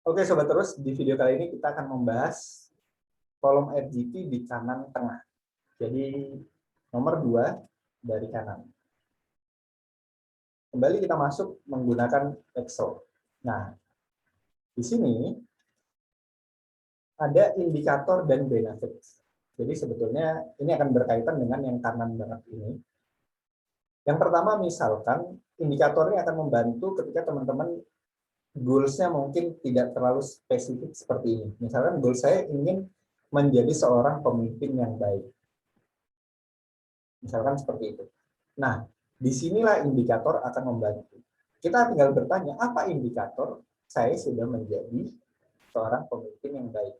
Oke Sobat Terus, di video kali ini kita akan membahas kolom RGB di kanan tengah. Jadi nomor 2 dari kanan. Kembali kita masuk menggunakan Excel. Nah, di sini ada indikator dan benefit. Jadi sebetulnya ini akan berkaitan dengan yang kanan banget ini. Yang pertama misalkan indikatornya akan membantu ketika teman-teman goals-nya mungkin tidak terlalu spesifik seperti ini. Misalkan goal saya ingin menjadi seorang pemimpin yang baik. Misalkan seperti itu. Nah, disinilah indikator akan membantu. Kita tinggal bertanya, apa indikator saya sudah menjadi seorang pemimpin yang baik?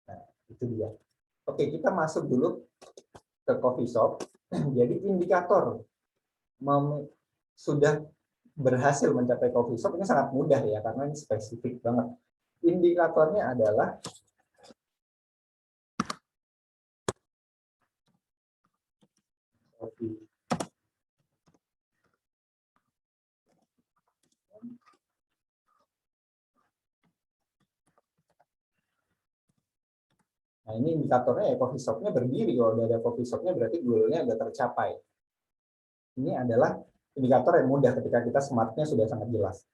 Nah, itu dia. Oke, kita masuk dulu ke coffee shop. Jadi indikator sudah berhasil mencapai coffee shop ini sangat mudah ya, karena ini spesifik banget. Indikatornya adalah coffee. Nah, ini indikatornya ya coffee shop-nya berdiri. Kalau udah ada coffee shop-nya berarti goal-nya udah tercapai. Ini adalah indikator yang mudah ketika kita smart-nya sudah sangat jelas.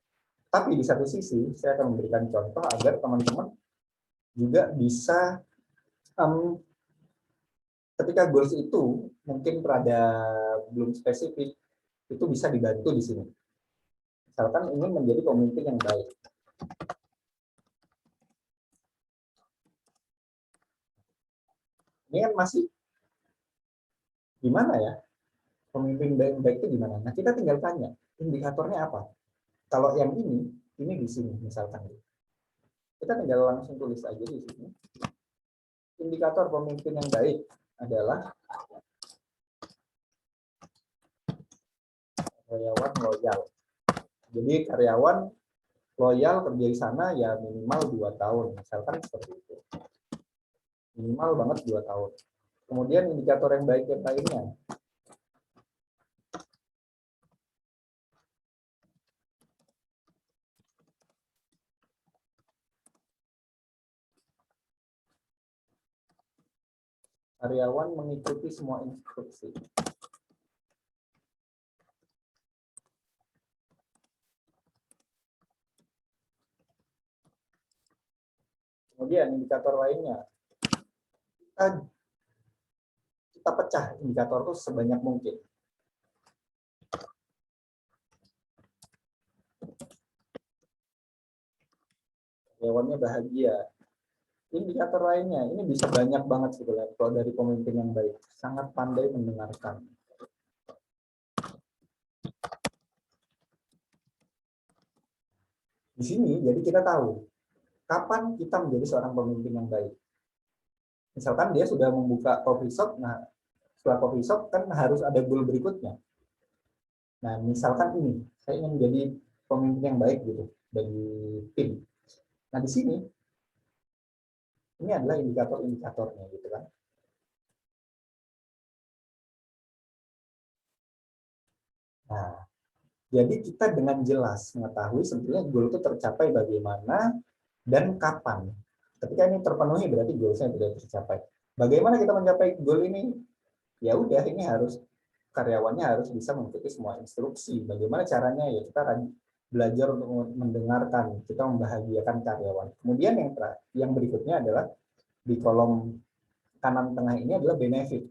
Tapi di satu sisi, saya akan memberikan contoh agar teman-teman juga bisa ketika goals itu mungkin pada belum spesifik, itu bisa dibantu di sini. Misalkan ingin menjadi pemimpin yang baik. Ini kan masih gimana ya? Pemimpin baik itu gimana? Nah, kita tinggal tanya, indikatornya apa? Kalau yang ini di sini misalkan. Kita tinggal langsung tulis aja di sini. Indikator pemimpin yang baik adalah karyawan loyal. Jadi karyawan loyal kerja di sana ya minimal 2 tahun. Misalkan seperti itu. Minimal banget 2 tahun. Kemudian indikator yang baik yang lainnya. Karyawan mengikuti semua instruksi. Kemudian indikator lainnya. Kita pecah indikator itu sebanyak mungkin. Karyawannya bahagia. Indikator lainnya, ini bisa banyak banget sebetulnya kalau dari pemimpin yang baik. Sangat pandai mendengarkan. Di sini, jadi kita tahu kapan kita menjadi seorang pemimpin yang baik. Misalkan dia sudah membuka coffee shop, nah setelah coffee shop kan harus ada goal berikutnya. Nah, misalkan ini, saya ingin menjadi pemimpin yang baik gitu bagi tim. Nah, di sini ini adalah indikator-indikatornya gitu kan. Nah, jadi kita dengan jelas mengetahui sebetulnya goal itu tercapai bagaimana dan kapan. Ketika ini terpenuhi berarti goalnya sudah tercapai. Bagaimana kita mencapai goal ini? Ya udah, ini harus karyawannya harus bisa mengikuti semua instruksi. Bagaimana caranya? Ya kita belajar untuk mendengarkan, kita membahagiakan karyawan. Kemudian yang berikutnya adalah di kolom kanan tengah ini adalah benefit.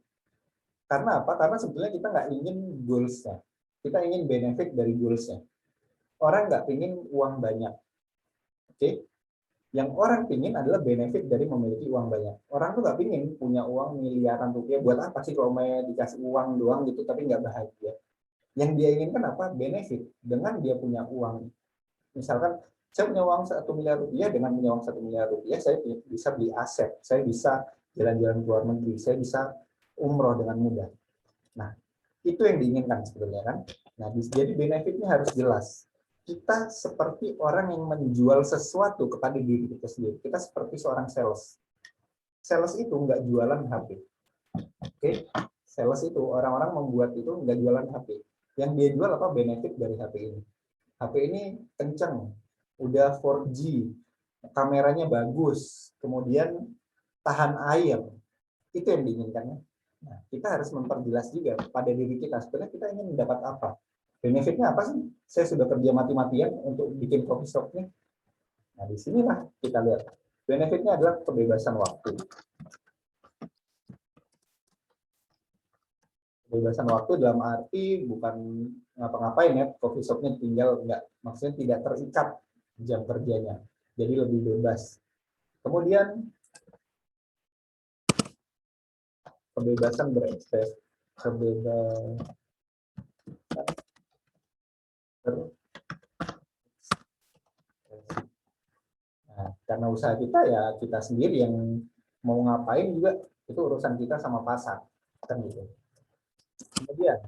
Karena apa? Karena sebetulnya kita nggak ingin goals-nya. Kita ingin benefit dari goals-nya. Orang nggak ingin uang banyak. Oke? Yang orang pingin adalah benefit dari memiliki uang banyak. Orang tuh nggak pingin punya uang miliaran rupiah. Buat apa sih kalau mau dikasih uang doang gitu tapi nggak bahagia? Yang dia inginkan apa? Benefit. Dengan dia punya uang. Misalkan saya punya uang 1 miliar rupiah, dengan punya uang 1 miliar rupiah, saya bisa beli aset. Saya bisa jalan-jalan ke luar negeri. Saya bisa umroh dengan mudah. Nah, itu yang diinginkan sebetulnya kan. Nah, jadi benefitnya harus jelas. Kita seperti orang yang menjual sesuatu kepada diri kita sendiri. Kita seperti seorang sales. Sales itu nggak jualan HP. Oke? Sales itu orang-orang membuat itu nggak jualan HP. Yang dia jual apa? Benefit dari HP ini. HP ini kencang. udah 4G, kameranya bagus, kemudian tahan air, itu yang diinginkan. Nah, kita harus memperjelas juga pada diri kita, sebenarnya kita ingin mendapat apa? Benefitnya apa sih? Saya sudah kerja mati-matian untuk bikin coffee shop nih. Nah, disinilah kita lihat. Benefitnya adalah kebebasan waktu. Kebebasan waktu dalam arti bukan ngapa-ngapain ya, coffee shopnya tinggal enggak, maksudnya tidak terikat jam kerjanya, jadi lebih bebas. Kemudian kebebasan berekspresi, kebebasan nah, karena usaha kita ya kita sendiri yang mau ngapain juga itu urusan kita sama pasar kan gitu. Kemudian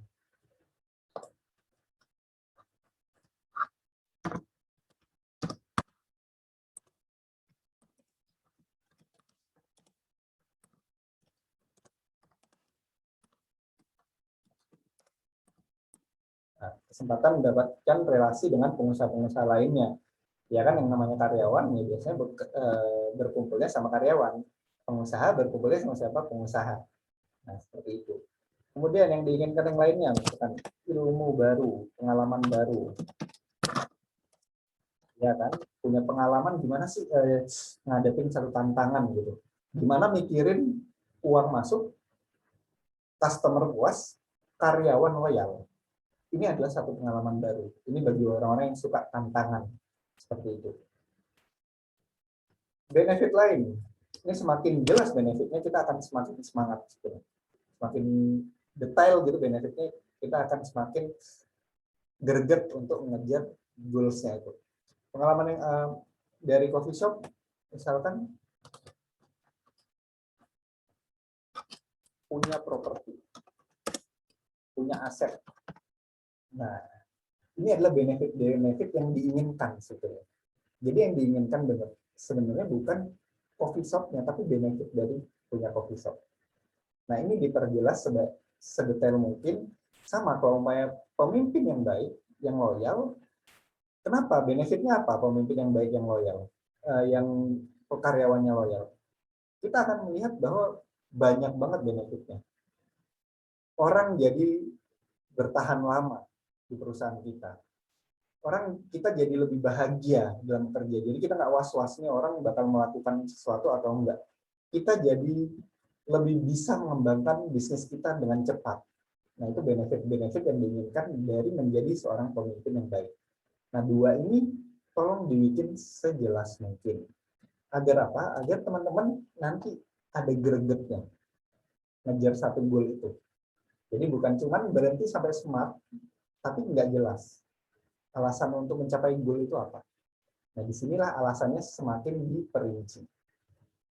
kesempatan mendapatkan relasi dengan pengusaha-pengusaha lainnya. Ya kan yang namanya karyawan ya biasanya berkumpulnya sama karyawan. Pengusaha berkumpulnya sama siapa? Pengusaha. Nah, seperti itu. Kemudian yang diinginkan yang lainnya, misalkan ilmu baru, pengalaman baru. Ya kan? Punya pengalaman gimana sih ngadepin satu tantangan gitu. Gimana mikirin uang masuk, customer puas, karyawan loyal. Ini adalah satu pengalaman baru. Ini bagi orang-orang yang suka tantangan. Seperti itu. Benefit lain, ini semakin jelas benefitnya, kita akan semakin semangat. Semakin detail gitu benefitnya, kita akan semakin greget untuk mengejar goals-nya itu. Pengalaman yang dari coffee shop, misalkan punya properti, punya aset. Nah, ini adalah benefit yang diinginkan sebetulnya. Jadi yang diinginkan sebenarnya bukan coffee shop-nya, tapi benefit dari punya coffee shop. Nah, ini diperjelas sedetail mungkin. Sama kalau pemimpin yang baik, yang loyal, kenapa? Benefitnya apa pemimpin yang baik, yang loyal? Yang karyawannya loyal. Kita akan melihat bahwa banyak banget benefitnya. Orang jadi bertahan lama di perusahaan kita. Kita jadi lebih bahagia dalam kerja. Jadi kita nggak was-wasnya orang bakal melakukan sesuatu atau enggak. Kita jadi lebih bisa mengembangkan bisnis kita dengan cepat. Nah, itu benefit-benefit yang diinginkan dari menjadi seorang pemimpin yang baik. Nah, dua ini tolong dibikin sejelas mungkin. Agar apa? Agar teman-teman nanti ada gregetnya ngejar satu goal itu. Jadi bukan cuma berhenti sampai smart, tapi nggak jelas alasan untuk mencapai goal itu apa. Nah, disinilah alasannya semakin diperinci.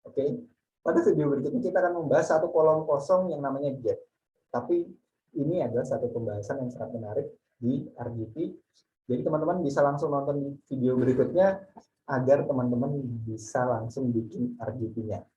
Oke, pada video berikutnya kita akan membahas satu kolom kosong yang namanya gap. Tapi ini adalah satu pembahasan yang sangat menarik di RGP. Jadi teman-teman bisa langsung nonton video berikutnya agar teman-teman bisa langsung bikin RGP-nya.